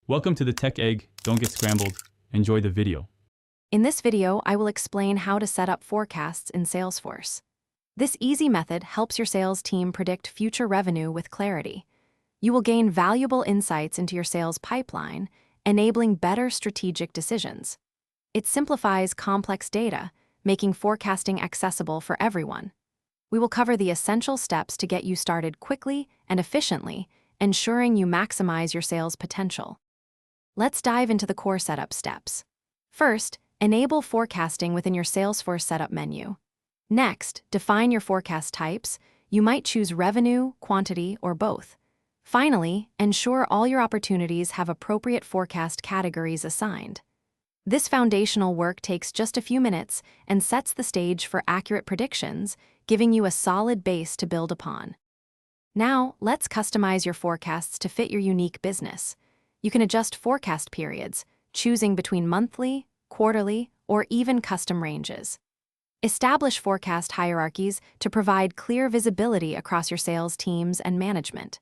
Welcome to the Tech Egg. Don't get scrambled. Enjoy the video. In this video, I will explain how to set up forecasts in Salesforce. This easy method helps your sales team predict future revenue with clarity. You will gain valuable insights into your sales pipeline, enabling better strategic decisions. It simplifies complex data, making forecasting accessible for everyone. We will cover the essential steps to get you started quickly and efficiently, ensuring you maximize your sales potential. Let's dive into the core setup steps. First, enable forecasting within your Salesforce setup menu. Next, define your forecast types. You might choose revenue, quantity, or both. Finally, ensure all your opportunities have appropriate forecast categories assigned. This foundational work takes just a few minutes and sets the stage for accurate predictions, giving you a solid base to build upon. Now, let's customize your forecasts to fit your unique business. You can adjust forecast periods, choosing between monthly, quarterly, or even custom ranges. Establish forecast hierarchies to provide clear visibility across your sales teams and management.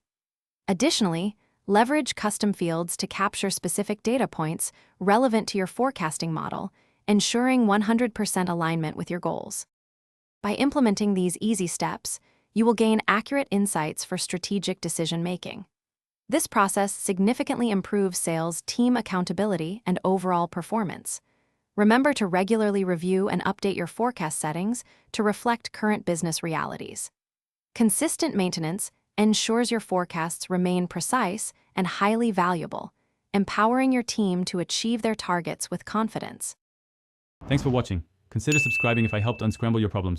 Additionally, leverage custom fields to capture specific data points relevant to your forecasting model, ensuring 100% alignment with your goals. By implementing these easy steps, you will gain accurate insights for strategic decision-making. This process significantly improves sales team accountability and overall performance. Remember to regularly review and update your forecast settings to reflect current business realities. Consistent maintenance ensures your forecasts remain precise and highly valuable, empowering your team to achieve their targets with confidence. Thanks for watching. Consider subscribing if I helped unscramble your problems.